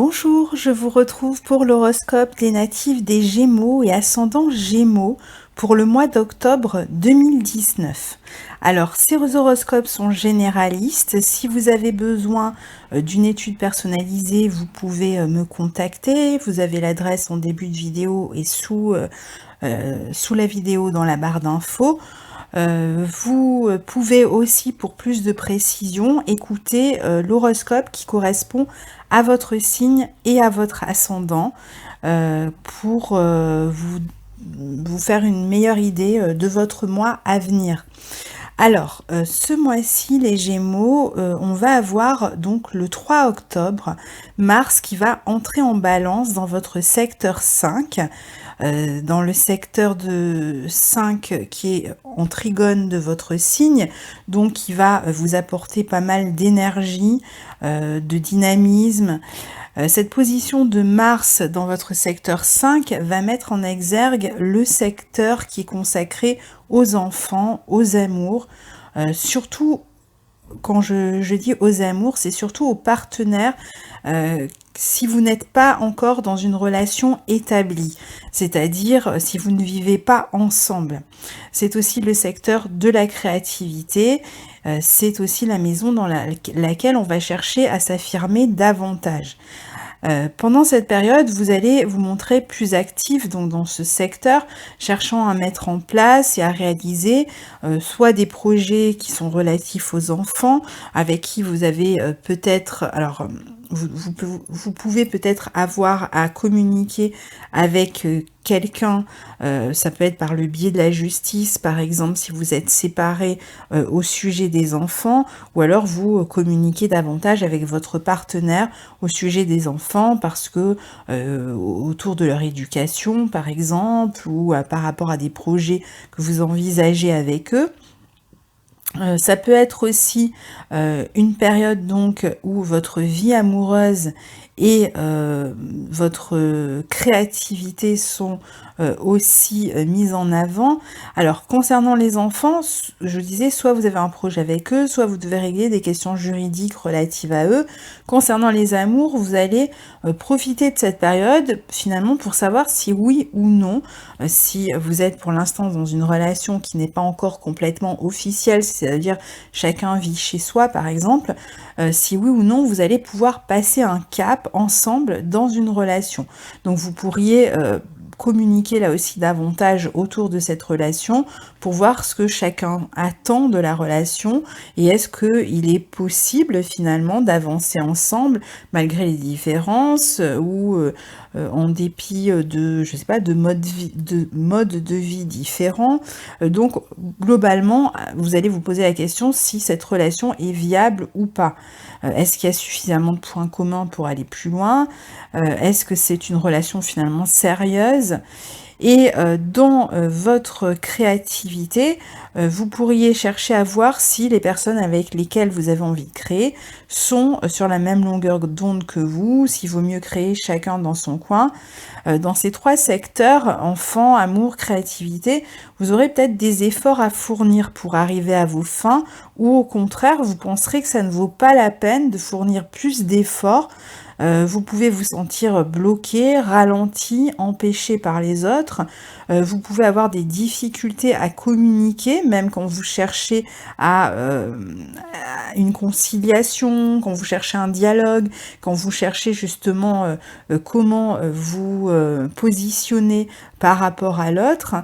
Bonjour, je vous retrouve pour l'horoscope des natifs des Gémeaux et ascendants Gémeaux pour le mois d'octobre 2019. Alors, ces horoscopes sont généralistes. Si vous avez besoin d'une étude personnalisée, vous pouvez me contacter. Vous avez l'adresse en début de vidéo et sous la vidéo dans la barre d'infos. Vous pouvez aussi, pour plus de précision, écouter l'horoscope qui correspond à votre signe et à votre ascendant pour vous faire une meilleure idée de votre mois à venir. Alors, ce mois-ci, les Gémeaux, on va avoir donc le 3 octobre, Mars qui va entrer en balance dans votre secteur 5, dans le secteur de 5 qui est en trigone de votre signe, donc qui va vous apporter pas mal d'énergie, de dynamisme. Cette position de Mars dans votre secteur 5 va mettre en exergue le secteur qui est consacré aux enfants, aux amours, surtout quand je dis aux amours, c'est surtout aux partenaires si vous n'êtes pas encore dans une relation établie, c'est-à-dire si vous ne vivez pas ensemble. C'est aussi le secteur de la créativité, c'est aussi la maison dans laquelle on va chercher à s'affirmer davantage. Pendant cette période, vous allez vous montrer plus actif donc dans ce secteur, cherchant à mettre en place et à réaliser soit des projets qui sont relatifs aux enfants, avec qui vous avez peut-être, alors vous pouvez peut-être avoir à communiquer avec quelqu'un, ça peut être par le biais de la justice, par exemple si vous êtes séparés au sujet des enfants, ou alors vous communiquez davantage avec votre partenaire au sujet des enfants parce que autour de leur éducation par exemple, ou par rapport à des projets que vous envisagez avec eux. Ça peut être aussi une période donc où votre vie amoureuse et votre créativité sont aussi mises en avant. Alors concernant les enfants, je disais soit vous avez un projet avec eux, soit vous devez régler des questions juridiques relatives à eux. Concernant les amours, vous allez profiter de cette période finalement pour savoir si oui ou non, si vous êtes pour l'instant dans une relation qui n'est pas encore complètement officielle, c'est-à-dire chacun vit chez soi par exemple, si oui ou non vous allez pouvoir passer un cap ensemble dans une relation. Donc vous pourriez communiquer là aussi davantage autour de cette relation pour voir ce que chacun attend de la relation et est-ce qu'il est possible finalement d'avancer ensemble malgré les différences ou en dépit de, je sais pas, de modes de vie différents. Donc globalement, vous allez vous poser la question si cette relation est viable ou pas. Est-ce qu'il y a suffisamment de points communs pour aller plus loin? Est-ce que c'est une relation finalement sérieuse? Et dans votre créativité, vous pourriez chercher à voir si les personnes avec lesquelles vous avez envie de créer sont sur la même longueur d'onde que vous, s'il vaut mieux créer chacun dans son coin. Dans ces trois secteurs, enfant, amour, créativité, vous aurez peut-être des efforts à fournir pour arriver à vos fins, ou au contraire, vous penserez que ça ne vaut pas la peine de fournir plus d'efforts. Vous pouvez vous sentir bloqué, ralenti, empêché par les autres. Vous pouvez avoir des difficultés à communiquer, même quand vous cherchez à une conciliation, quand vous cherchez un dialogue, quand vous cherchez justement comment vous positionner par rapport à l'autre,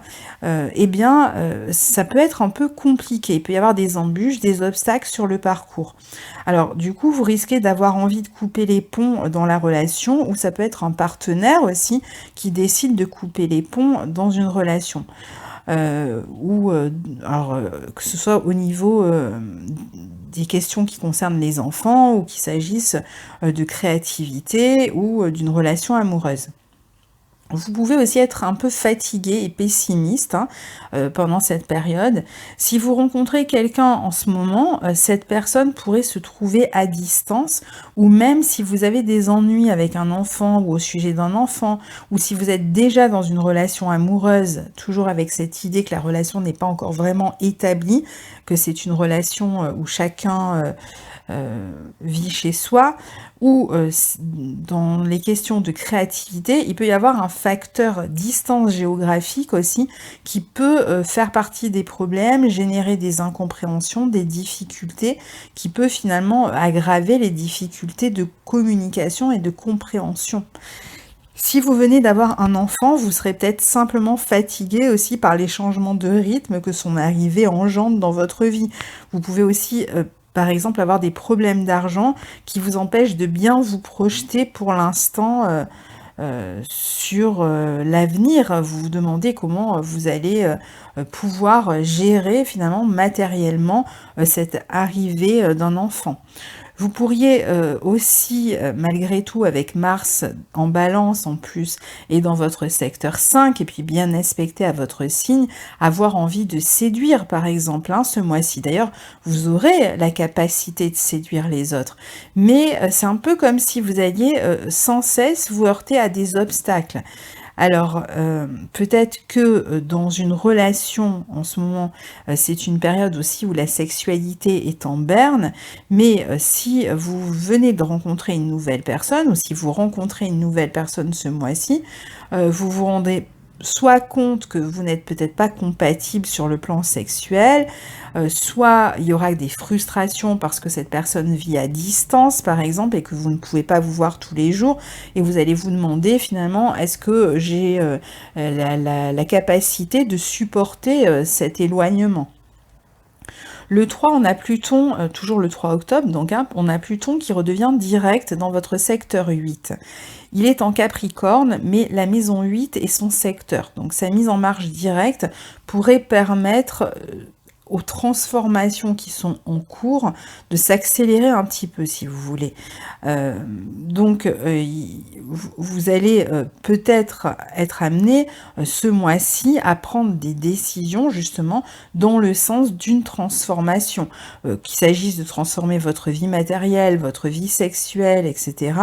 ça peut être un peu compliqué. Il peut y avoir des embûches, des obstacles sur le parcours. Alors du coup, vous risquez d'avoir envie de couper les ponts dans la relation, ou ça peut être un partenaire aussi qui décide de couper les ponts dans une relation. Que ce soit au niveau des questions qui concernent les enfants, ou qu'il s'agisse de créativité ou d'une relation amoureuse. Vous pouvez aussi être un peu fatigué et pessimiste pendant cette période. Si vous rencontrez quelqu'un en ce moment, cette personne pourrait se trouver à distance, ou même si vous avez des ennuis avec un enfant ou au sujet d'un enfant, ou si vous êtes déjà dans une relation amoureuse, toujours avec cette idée que la relation n'est pas encore vraiment établie, que c'est une relation où chacun vit chez soi, ou dans les questions de créativité, il peut y avoir un facteur distance géographique aussi qui peut faire partie des problèmes, générer des incompréhensions, des difficultés, qui peut finalement aggraver les difficultés de communication et de compréhension. Si vous venez d'avoir un enfant, vous serez peut-être simplement fatigué aussi par les changements de rythme que son arrivée engendre dans votre vie. Vous pouvez aussi, par exemple, avoir des problèmes d'argent qui vous empêchent de bien vous projeter pour l'instant sur l'avenir. Vous vous demandez comment vous allez pouvoir gérer finalement matériellement cette arrivée d'un enfant. Vous pourriez aussi, malgré tout, avec Mars en balance en plus, et dans votre secteur 5, et puis bien aspecté à votre signe, avoir envie de séduire, par exemple, hein, ce mois-ci. D'ailleurs, vous aurez la capacité de séduire les autres. Mais c'est un peu comme si vous alliez sans cesse vous heurter à des obstacles. Alors, peut-être que dans une relation, en ce moment, c'est une période aussi où la sexualité est en berne, mais si vous venez de rencontrer une nouvelle personne, ou si vous rencontrez une nouvelle personne ce mois-ci, vous vous rendez soit compte que vous n'êtes peut-être pas compatible sur le plan sexuel, soit il y aura des frustrations parce que cette personne vit à distance, par exemple, et que vous ne pouvez pas vous voir tous les jours, et vous allez vous demander finalement, est-ce que j'ai la capacité de supporter cet éloignement? Le 3, on a Pluton, toujours le 3 octobre, donc hein, on a Pluton qui redevient direct dans votre secteur 8. Il est en Capricorne, mais la maison 8 est son secteur. Donc sa mise en marche directe pourrait permettre aux transformations qui sont en cours de s'accélérer un petit peu, si vous voulez. Donc, vous allez peut-être être amené ce mois-ci à prendre des décisions justement dans le sens d'une transformation, qu'il s'agisse de transformer votre vie matérielle, votre vie sexuelle, etc.,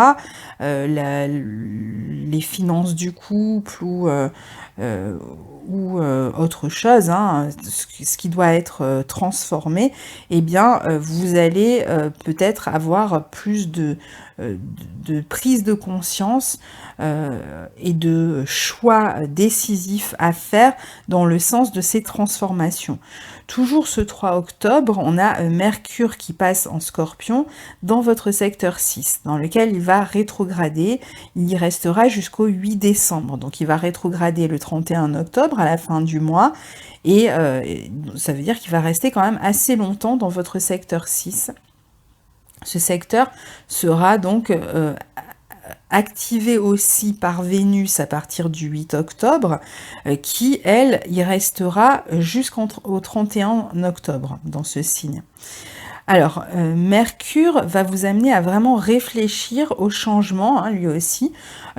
les finances du couple ou autre chose, hein, ce qui doit être transformé, eh bien, vous allez peut-être avoir plus de prise de conscience et de choix décisifs à faire dans le sens de ces transformations. Toujours ce 3 octobre, on a Mercure qui passe en Scorpion dans votre secteur 6, dans lequel il va rétrograder. Il y restera jusqu'au 8 décembre. Donc il va rétrograder le 31 octobre à la fin du mois. Et ça veut dire qu'il va rester quand même assez longtemps dans votre secteur 6. Ce secteur sera donc activée aussi par Vénus à partir du 8 octobre, qui, elle, y restera jusqu'au 31 octobre dans ce signe. Alors, Mercure va vous amener à vraiment réfléchir au changement, hein, lui aussi,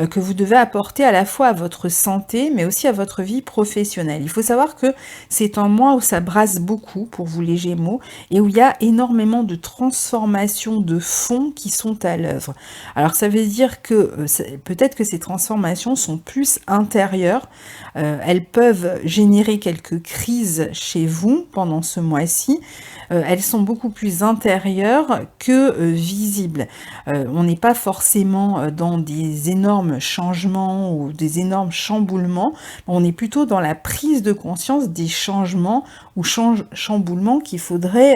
que vous devez apporter à la fois à votre santé, mais aussi à votre vie professionnelle. Il faut savoir que c'est un mois où ça brasse beaucoup pour vous les Gémeaux, et où il y a énormément de transformations de fond qui sont à l'œuvre. Alors, ça veut dire que peut-être que ces transformations sont plus intérieures, elles peuvent générer quelques crises chez vous pendant ce mois-ci, elles sont beaucoup plus intérieures que visibles. On n'est pas forcément dans des énormes changements ou des énormes chamboulements, on est plutôt dans la prise de conscience des changements ou chamboulements qu'il faudrait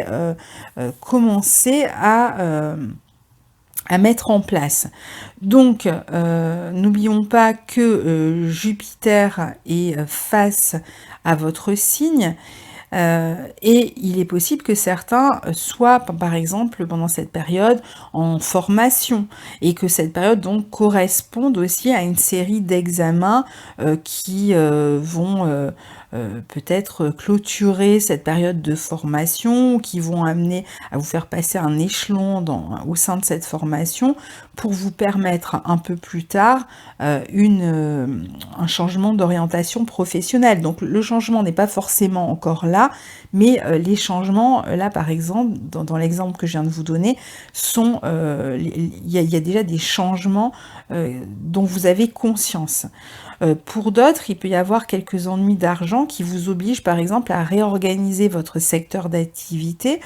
commencer à mettre en place. Donc, n'oublions pas que Jupiter est face à votre signe, et il est possible que certains soient, par exemple, pendant cette période, en formation, et que cette période donc corresponde aussi à une série d'examens qui vont peut-être clôturer cette période de formation, ou qui vont amener à vous faire passer un échelon au sein de cette formation pour vous permettre un peu plus tard un changement d'orientation professionnelle. Donc le changement n'est pas forcément encore là, mais les changements, là par exemple, dans l'exemple que je viens de vous donner, il y a déjà des changements dont vous avez conscience. Pour d'autres, il peut y avoir quelques ennuis d'argent qui vous obligent par exemple à réorganiser votre secteur d'activité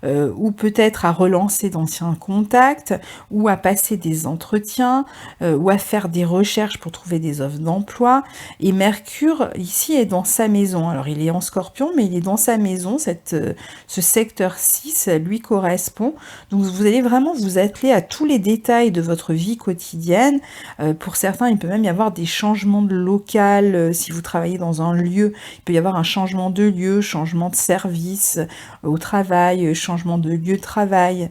ou peut-être à relancer d'anciens contacts ou à passer des entretiens ou à faire des recherches pour trouver des offres d'emploi. Et Mercure, ici, est dans sa maison. Alors, il est en Scorpion, mais il est dans sa maison. Ce secteur 6 lui correspond. Donc, vous allez vraiment vous atteler à tous les détails de votre vie quotidienne. Pour certains, il peut même y avoir des changements de local. Si vous travaillez dans un lieu, il peut y avoir un changement de lieu, changement de service au travail, changement de lieu de travail,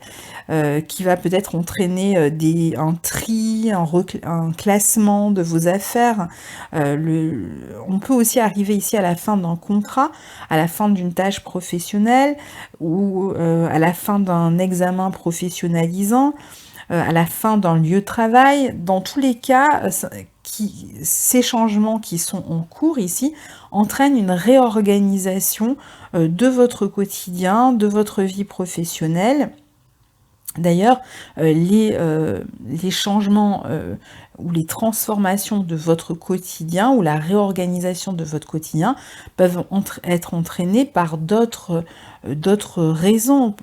qui va peut-être entraîner un tri, un classement de vos affaires. On peut aussi arriver ici à la fin d'un contrat, à la fin d'une tâche professionnelle ou à la fin d'un examen professionnalisant, à la fin d'un lieu de travail. Dans tous les cas, ces changements qui sont en cours ici entraînent une réorganisation de votre quotidien, de votre vie professionnelle. D'ailleurs, les changements ou les transformations de votre quotidien ou la réorganisation de votre quotidien peuvent être entraînés par d'autres raisons,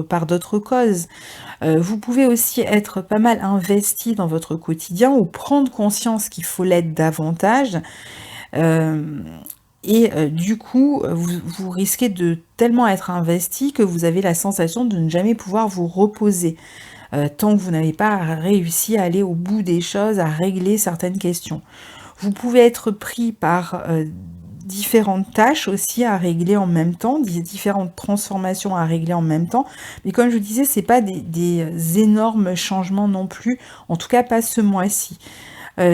par d'autres causes. Vous pouvez aussi être pas mal investi dans votre quotidien ou prendre conscience qu'il faut l'être davantage. Du coup, vous risquez de tellement être investi que vous avez la sensation de ne jamais pouvoir vous reposer, tant que vous n'avez pas réussi à aller au bout des choses, à régler certaines questions. Vous pouvez être pris par différentes tâches aussi à régler en même temps, différentes transformations à régler en même temps. Mais comme je vous disais, c'est pas des énormes changements non plus, en tout cas pas ce mois-ci.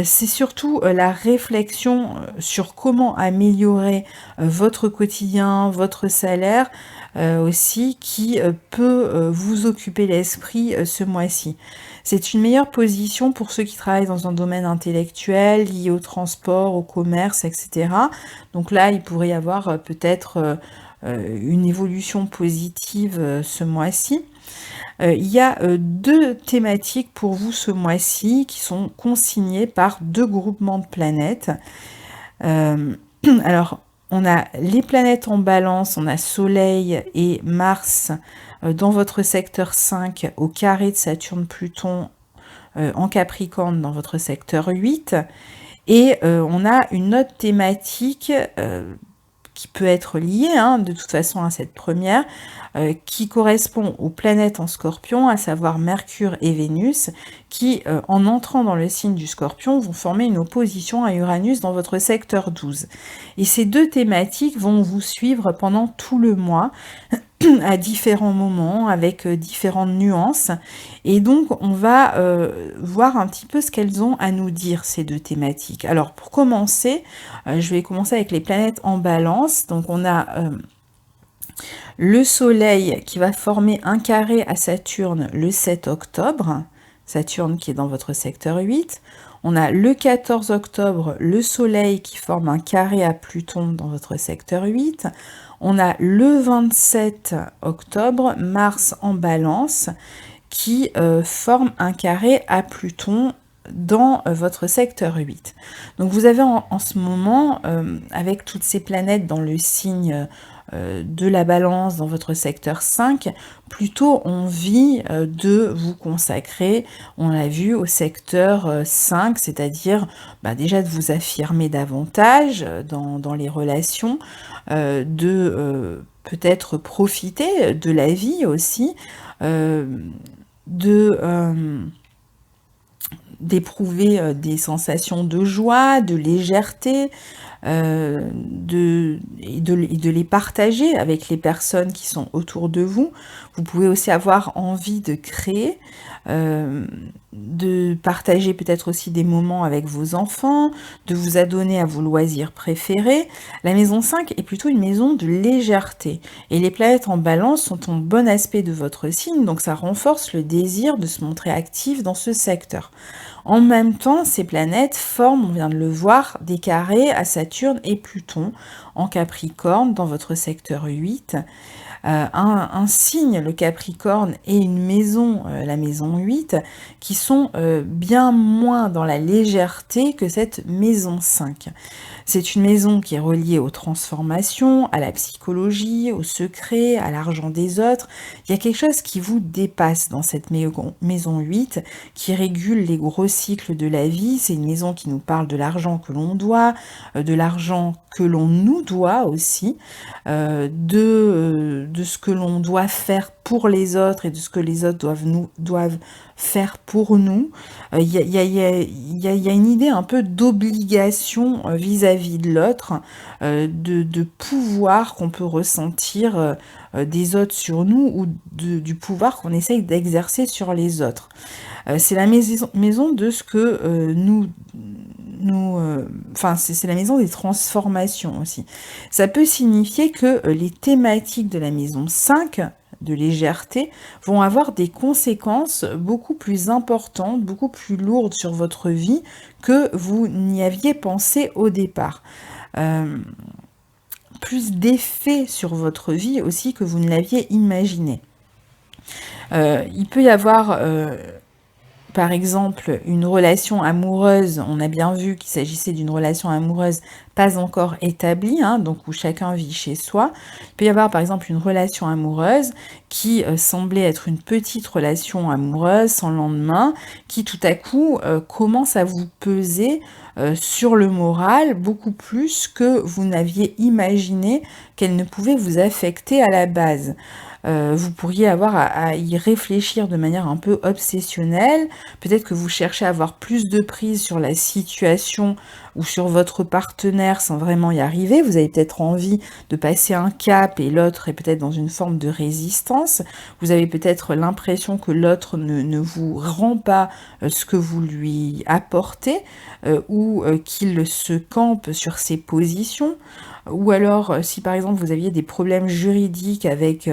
C'est surtout la réflexion sur comment améliorer votre quotidien, votre salaire aussi, qui peut vous occuper l'esprit ce mois-ci. C'est une meilleure position pour ceux qui travaillent dans un domaine intellectuel, lié au transport, au commerce, etc. Donc là, il pourrait y avoir peut-être une évolution positive ce mois-ci. Il y a deux thématiques pour vous ce mois-ci qui sont consignées par deux groupements de planètes. Alors, on a les planètes en balance, on a Soleil et Mars dans votre secteur 5 au carré de Saturne-Pluton en Capricorne dans votre secteur 8. Et on a une autre thématique qui peut être liée de toute façon à cette première, qui correspond aux planètes en Scorpion, à savoir Mercure et Vénus, qui, en entrant dans le signe du Scorpion, vont former une opposition à Uranus dans votre secteur 12. Et ces deux thématiques vont vous suivre pendant tout le mois, à différents moments, avec différentes nuances. Et donc, on va voir un petit peu ce qu'elles ont à nous dire, ces deux thématiques. Alors, pour commencer, je vais commencer avec les planètes en balance. Donc, on a le Soleil qui va former un carré à Saturne le 7 octobre. Saturne qui est dans votre secteur 8. On a le 14 octobre, le Soleil qui forme un carré à Pluton dans votre secteur 8. On a le 27 octobre, Mars en balance, qui forme un carré à Pluton dans votre secteur 8. Donc vous avez en ce moment, avec toutes ces planètes dans le signe de la balance dans votre secteur 5, plutôt envie de vous consacrer, on l'a vu, au secteur 5, c'est-à-dire déjà de vous affirmer davantage dans les relations, de peut-être profiter de la vie aussi, d'éprouver des sensations de joie, de légèreté, de les partager avec les personnes qui sont autour de vous. Vous pouvez aussi avoir envie de créer, de partager peut-être aussi des moments avec vos enfants, de vous adonner à vos loisirs préférés. La maison 5 est plutôt une maison de légèreté. Et les planètes en balance sont en bon aspect de votre signe, donc ça renforce le désir de se montrer actif dans ce secteur. En même temps, ces planètes forment, on vient de le voir, des carrés à Saturne et Pluton en Capricorne dans votre secteur 8. un signe, le Capricorne, et une maison, la maison 8, qui sont bien moins dans la légèreté que cette maison 5. C'est une maison qui est reliée aux transformations, à la psychologie, au secret, à l'argent des autres. Il y a quelque chose qui vous dépasse dans cette maison 8, qui régule les gros cycles de la vie. C'est une maison qui nous parle de l'argent que l'on doit, de l'argent que l'on nous doit aussi, de ce que l'on doit faire pour les autres et de ce que les autres doivent faire pour nous. Il y a une idée un peu d'obligation vis-à-vis de l'autre, de pouvoir qu'on peut ressentir des autres sur nous ou du pouvoir qu'on essaye d'exercer sur les autres. C'est la maison de ce que enfin, c'est la maison des transformations aussi. Ça peut signifier que les thématiques de la maison 5, de légèreté, vont avoir des conséquences beaucoup plus importantes, beaucoup plus lourdes sur votre vie que vous n'y aviez pensé au départ. Plus d'effets sur votre vie aussi que vous ne l'aviez imaginé. Il peut y avoir par exemple, une relation amoureuse, on a bien vu qu'il s'agissait d'une relation amoureuse pas encore établie, hein, donc où chacun vit chez soi. Il peut y avoir par exemple une relation amoureuse qui semblait être une petite relation amoureuse sans lendemain, qui tout à coup commence à vous peser sur le moral beaucoup plus que vous n'aviez imaginé qu'elle ne pouvait vous affecter à la base. Vous pourriez avoir à y réfléchir de manière un peu obsessionnelle. Peut-être que vous cherchez à avoir plus de prise sur la situation ou sur votre partenaire sans vraiment y arriver. Vous avez peut-être envie de passer un cap et l'autre est peut-être dans une forme de résistance. Vous avez peut-être l'impression que l'autre ne vous rend pas ce que vous lui apportez ou qu'il se campe sur ses positions. Ou alors, si par exemple vous aviez des problèmes juridiques avec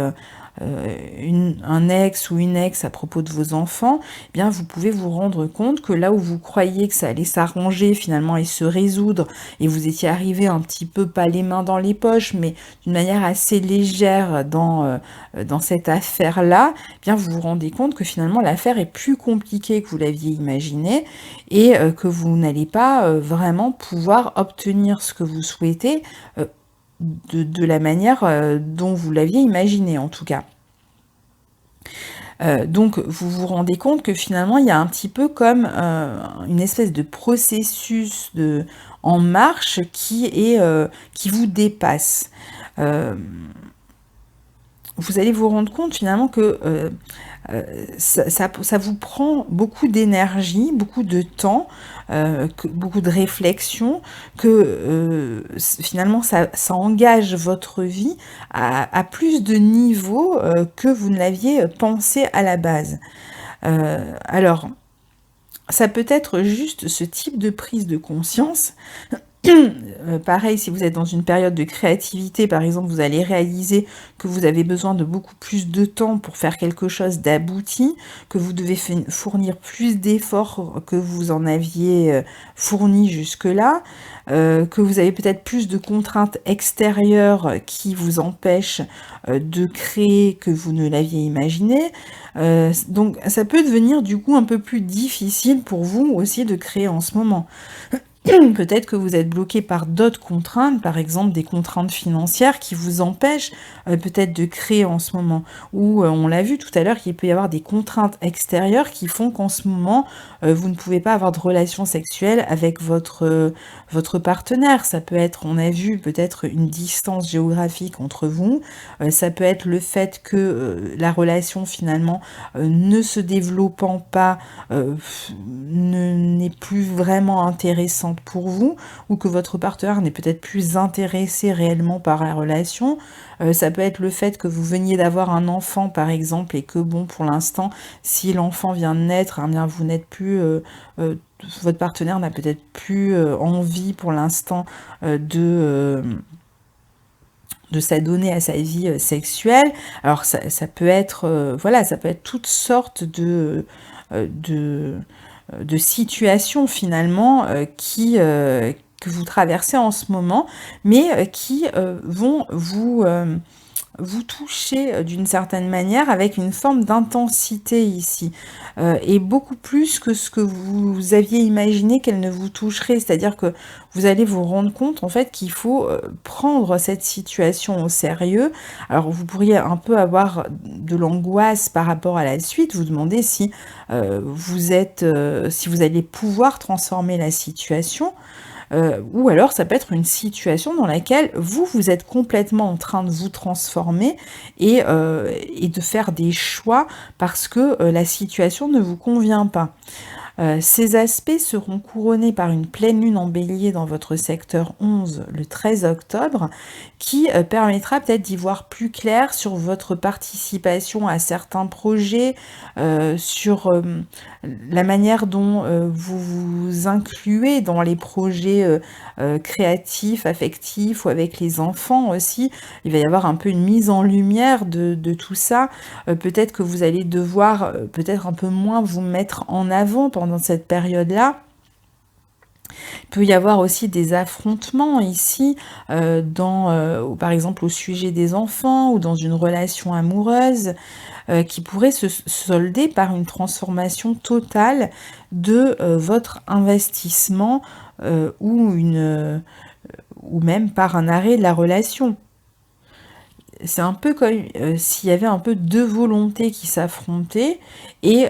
un ex ou une ex à propos de vos enfants, eh bien vous pouvez vous rendre compte que là où vous croyez que ça allait s'arranger finalement et se résoudre, et vous étiez arrivé un petit peu pas les mains dans les poches, mais d'une manière assez légère dans cette affaire-là, eh bien vous vous rendez compte que finalement l'affaire est plus compliquée que vous l'aviez imaginé et que vous n'allez pas vraiment pouvoir obtenir ce que vous souhaitez de la manière dont vous l'aviez imaginé en tout cas. Donc vous vous rendez compte que finalement il y a un petit peu comme une espèce de processus en marche qui vous dépasse. Vous allez vous rendre compte finalement que ça vous prend beaucoup d'énergie, beaucoup de temps, beaucoup de réflexion, que finalement ça engage votre vie à plus de niveaux que vous ne l'aviez pensé à la base. Alors, ça peut être juste ce type de prise de conscience. Pareil, si vous êtes dans une période de créativité, par exemple, vous allez réaliser que vous avez besoin de beaucoup plus de temps pour faire quelque chose d'abouti, que vous devez fournir plus d'efforts que vous en aviez fourni jusque-là, que vous avez peut-être plus de contraintes extérieures qui vous empêchent de créer que vous ne l'aviez imaginé. Donc ça peut devenir du coup un peu plus difficile pour vous aussi de créer en ce moment. Peut-être que vous êtes bloqué par d'autres contraintes, par exemple des contraintes financières qui vous empêchent peut-être de créer en ce moment. Ou on l'a vu tout à l'heure qu'il peut y avoir des contraintes extérieures qui font qu'en ce moment, vous ne pouvez pas avoir de relations sexuelles avec votre partenaire. Ça peut être, on a vu, peut-être une distance géographique entre vous. Ça peut être le fait que la relation finalement ne se développant pas n'est plus vraiment intéressante pour vous, ou que votre partenaire n'est peut-être plus intéressé réellement par la relation. Ça peut être le fait que vous veniez d'avoir un enfant par exemple et que bon, pour l'instant, si l'enfant vient de naître, eh bien vous n'êtes plus votre partenaire n'a peut-être plus envie pour l'instant de s'adonner à sa vie sexuelle. Alors ça peut être voilà, ça peut être toutes sortes de situations finalement que vous traversez en ce moment, mais qui vont vous vous toucher d'une certaine manière avec une forme d'intensité ici, et beaucoup plus que ce que vous aviez imaginé qu'elle ne vous toucherait. C'est-à-dire que vous allez vous rendre compte en fait qu'il faut prendre cette situation au sérieux. Alors vous pourriez un peu avoir de l'angoisse par rapport à la suite, vous demander si si vous allez pouvoir transformer la situation. Ou alors ça peut être une situation dans laquelle vous êtes complètement en train de vous transformer et de faire des choix parce que la situation ne vous convient pas. Ces aspects seront couronnés par une pleine lune en bélier dans votre secteur 11 le 13 octobre qui permettra peut-être d'y voir plus clair sur votre participation à certains projets, sur la manière dont vous vous incluez dans les projets créatifs, affectifs ou avec les enfants aussi. Il va y avoir un peu une mise en lumière de tout ça. Peut-être que vous allez devoir peut-être un peu moins vous mettre en avant pendant cette période-là. Il peut y avoir aussi des affrontements ici, par exemple au sujet des enfants ou dans une relation amoureuse, qui pourraient se solder par une transformation totale de votre investissement ou même par un arrêt de la relation. C'est un peu comme s'il y avait un peu deux volontés qui s'affrontaient et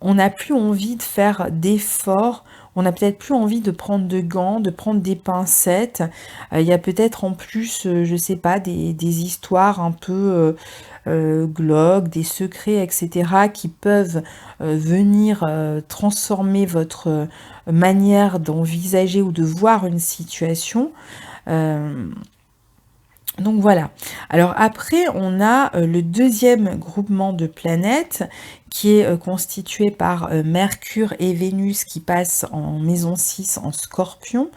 on n'a plus envie de faire d'efforts, on n'a peut-être plus envie de prendre de gants, de prendre des pincettes. Il y a peut-être en plus, je sais pas, des histoires un peu glauques, des secrets, etc., qui peuvent venir transformer votre manière d'envisager ou de voir une situation. Donc voilà. Alors après, on a le deuxième groupement de planètes qui est constitué par Mercure et Vénus qui passent en maison 6 en Scorpion.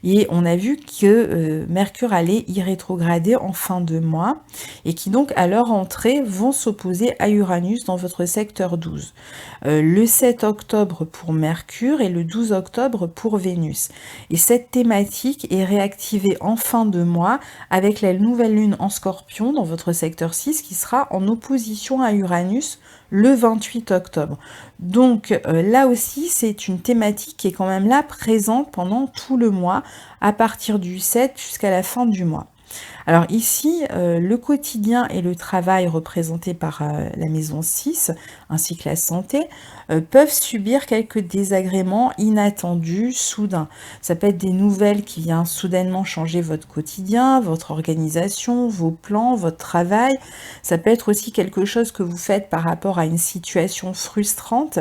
Et on a vu que Mercure allait y rétrograder en fin de mois et qui donc à leur entrée vont s'opposer à Uranus dans votre secteur 12. Le 7 octobre pour Mercure et le 12 octobre pour Vénus. Et cette thématique est réactivée en fin de mois avec la nouvelle lune en Scorpion dans votre secteur 6 qui sera en opposition à Uranus le 28 octobre. Donc là aussi, c'est une thématique qui est quand même là présente pendant tout le mois, à partir du 7 jusqu'à la fin du mois. Alors ici, le quotidien et le travail représentés par la maison 6, ainsi que la santé, peuvent subir quelques désagréments inattendus, soudains. Ça peut être des nouvelles qui viennent soudainement changer votre quotidien, votre organisation, vos plans, votre travail. Ça peut être aussi quelque chose que vous faites par rapport à une situation frustrante.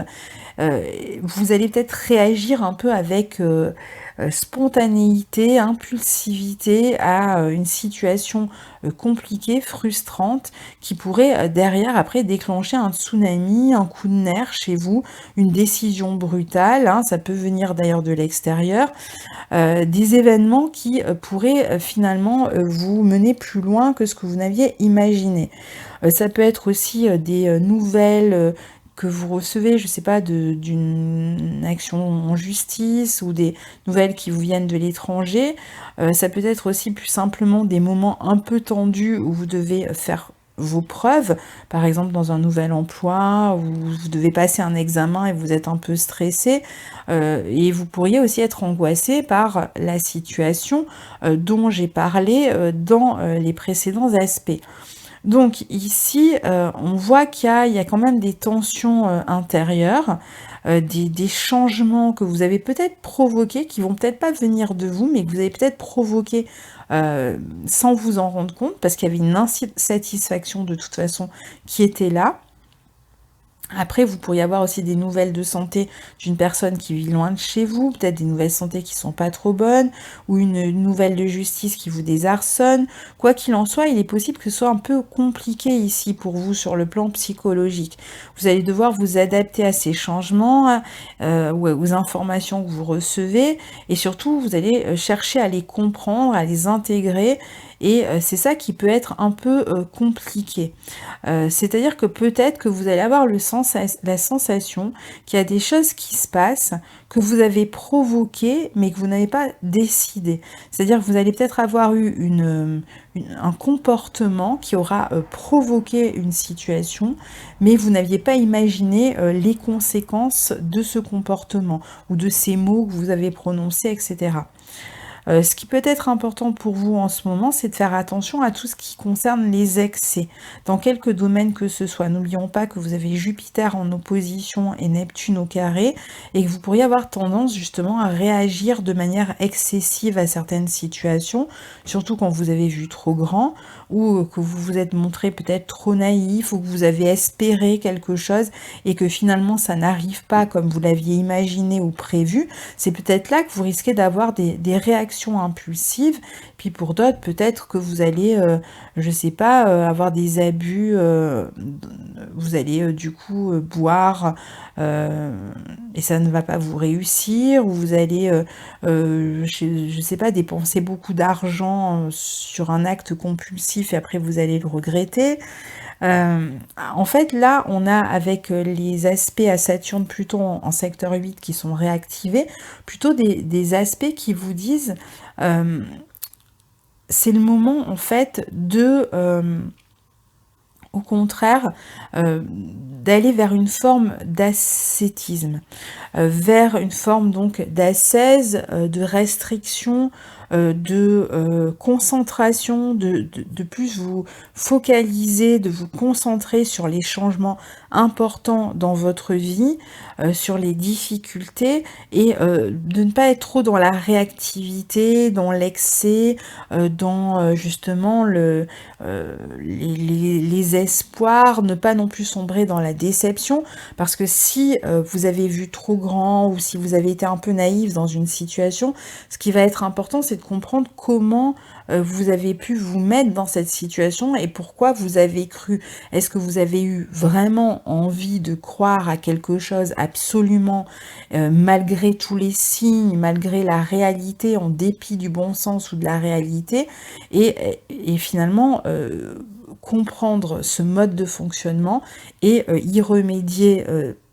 Vous allez peut-être réagir un peu avec spontanéité, impulsivité à une situation compliquée, frustrante, qui pourrait derrière après déclencher un tsunami, un coup de nerf chez vous, une décision brutale, hein, ça peut venir d'ailleurs de l'extérieur, des événements qui pourraient finalement vous mener plus loin que ce que vous n'aviez imaginé. Ça peut être aussi des nouvelles que vous recevez, je ne sais pas, d'une action en justice ou des nouvelles qui vous viennent de l'étranger. Ça peut être aussi plus simplement des moments un peu tendus où vous devez faire vos preuves, par exemple dans un nouvel emploi, où vous devez passer un examen et vous êtes un peu stressé, et vous pourriez aussi être angoissé par la situation dont j'ai parlé dans les précédents aspects. Donc ici, on voit qu'il y a quand même des tensions intérieures, des changements que vous avez peut-être provoqués, qui vont peut-être pas venir de vous, mais que vous avez peut-être provoqués sans vous en rendre compte, parce qu'il y avait une insatisfaction de toute façon qui était là. Après, vous pourriez avoir aussi des nouvelles de santé d'une personne qui vit loin de chez vous, peut-être des nouvelles santé qui sont pas trop bonnes, ou une nouvelle de justice qui vous désarçonne. Quoi qu'il en soit, il est possible que ce soit un peu compliqué ici pour vous sur le plan psychologique. Vous allez devoir vous adapter à ces changements, ou aux informations que vous recevez, et surtout, vous allez chercher à les comprendre, à les intégrer, et c'est ça qui peut être un peu compliqué. C'est-à-dire que peut-être que vous allez avoir la sensation qu'il y a des choses qui se passent, que vous avez provoquées, mais que vous n'avez pas décidé. C'est-à-dire que vous allez peut-être avoir eu un comportement qui aura provoqué une situation, mais vous n'aviez pas imaginé les conséquences de ce comportement ou de ces mots que vous avez prononcés, etc. Ce qui peut être important pour vous en ce moment, c'est de faire attention à tout ce qui concerne les excès, dans quelques domaines que ce soit. N'oublions pas que vous avez Jupiter en opposition et Neptune au carré, et que vous pourriez avoir tendance justement à réagir de manière excessive à certaines situations, surtout quand vous avez vu trop grand, ou que vous vous êtes montré peut-être trop naïf, ou que vous avez espéré quelque chose, et que finalement ça n'arrive pas comme vous l'aviez imaginé ou prévu. C'est peut-être là que vous risquez d'avoir des réactions impulsives, puis pour d'autres, peut-être que vous allez, je sais pas, avoir des abus, vous allez du coup boire, et ça ne va pas vous réussir, ou vous allez, je sais pas, dépenser beaucoup d'argent sur un acte compulsif et après vous allez le regretter. En fait, là, on a avec les aspects à Saturne-Pluton en secteur 8 qui sont réactivés, plutôt des aspects qui vous disent c'est le moment en fait de, au contraire, d'aller vers une forme d'ascétisme, vers une forme donc d'ascèse, de restriction, de concentration, de plus vous focaliser, de vous concentrer sur les changements importants dans votre vie, sur les difficultés, et de ne pas être trop dans la réactivité, dans l'excès, dans justement les espoirs, ne pas non plus sombrer dans la déception, parce que si vous avez vu trop grand, ou si vous avez été un peu naïf dans une situation, ce qui va être important, c'est de comprendre comment vous avez pu vous mettre dans cette situation et pourquoi vous avez cru. Est-ce que vous avez eu vraiment envie de croire à quelque chose absolument, malgré tous les signes, malgré la réalité, en dépit du bon sens ou de la réalité, et finalement comprendre ce mode de fonctionnement et y remédier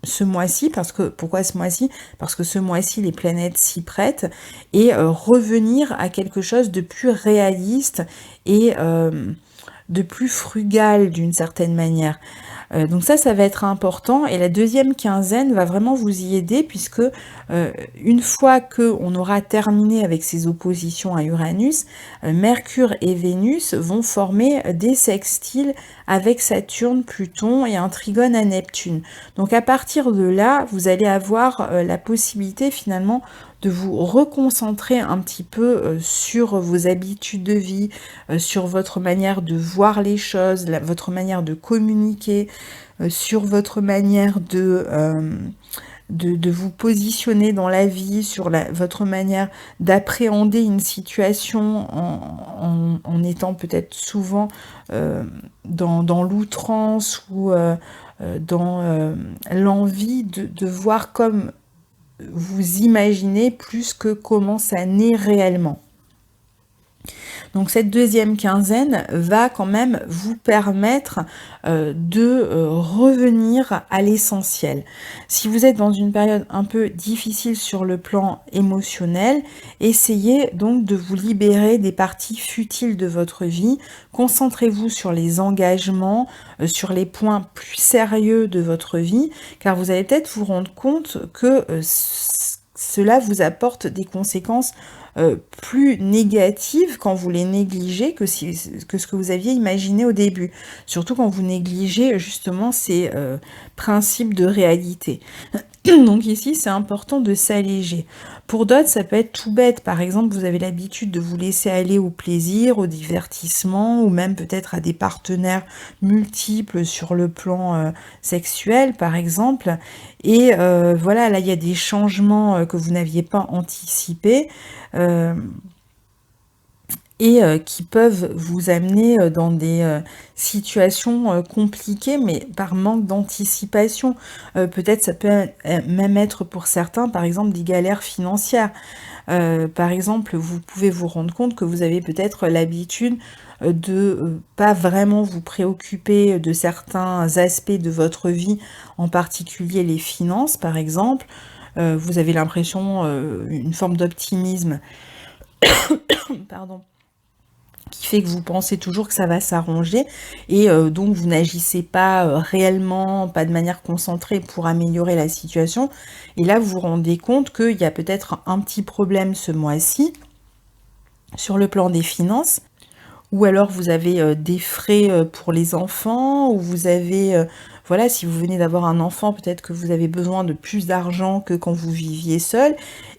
ce mois-ci, parce que pourquoi ce mois-ci? Parce que ce mois-ci les planètes s'y prêtent, et revenir à quelque chose de plus réaliste et de plus frugal d'une certaine manière. Donc ça va être important, et la deuxième quinzaine va vraiment vous y aider, puisque une fois qu'on aura terminé avec ces oppositions à Uranus, Mercure et Vénus vont former des sextiles avec Saturne, Pluton et un trigone à Neptune. Donc à partir de là, vous allez avoir la possibilité finalement de vous reconcentrer un petit peu sur vos habitudes de vie, sur votre manière de voir les choses, votre manière de communiquer, sur votre manière de vous positionner dans la vie, sur votre manière d'appréhender une situation en étant peut-être souvent dans l'outrance, ou dans l'envie de voir comme vous imaginez plus que comment ça naît réellement. Donc cette deuxième quinzaine va quand même vous permettre de revenir à l'essentiel. Si vous êtes dans une période un peu difficile sur le plan émotionnel, essayez donc de vous libérer des parties futiles de votre vie. Concentrez-vous sur les engagements, sur les points plus sérieux de votre vie, car vous allez peut-être vous rendre compte que cela vous apporte des conséquences plus négatives quand vous les négligez que ce que vous aviez imaginé au début. Surtout quand vous négligez justement ces principes de réalité. Donc ici, c'est important de s'alléger. Pour d'autres, ça peut être tout bête. Par exemple, vous avez l'habitude de vous laisser aller au plaisir, au divertissement, ou même peut-être à des partenaires multiples sur le plan sexuel, par exemple. Et voilà, là, il y a des changements que vous n'aviez pas anticipés. et qui peuvent vous amener dans des situations compliquées, mais par manque d'anticipation. Peut-être ça peut même être pour certains, par exemple, des galères financières. Par exemple, vous pouvez vous rendre compte que vous avez peut-être l'habitude de pas vraiment vous préoccuper de certains aspects de votre vie, en particulier les finances, par exemple. Vous avez l'impression, une forme d'optimisme, pardon, qui fait que vous pensez toujours que ça va s'arranger et donc vous n'agissez pas réellement, pas de manière concentrée pour améliorer la situation. Et là, vous vous rendez compte qu'il y a peut-être un petit problème ce mois-ci sur le plan des finances, ou alors vous avez des frais pour les enfants, ou vous avez, voilà, si vous venez d'avoir un enfant, peut-être que vous avez besoin de plus d'argent que quand vous viviez seul.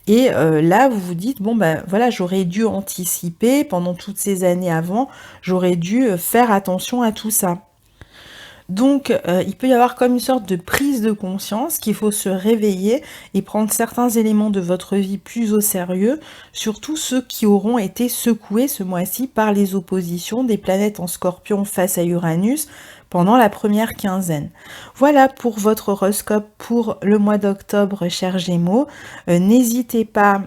Et là, vous vous dites, bon, ben voilà, j'aurais dû anticiper pendant toutes ces années avant, j'aurais dû faire attention à tout ça. Donc, il peut y avoir comme une sorte de prise de conscience qu'il faut se réveiller et prendre certains éléments de votre vie plus au sérieux, surtout ceux qui auront été secoués ce mois-ci par les oppositions des planètes en Scorpion face à Uranus pendant la première quinzaine. Voilà pour votre horoscope pour le mois d'octobre, chers Gémeaux. N'hésitez pas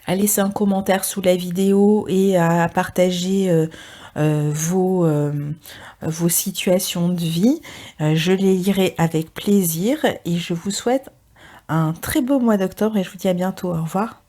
à laisser un commentaire sous la vidéo et à partager vos situations de vie. Je les lirai avec plaisir et je vous souhaite un très beau mois d'octobre et je vous dis à bientôt. Au revoir.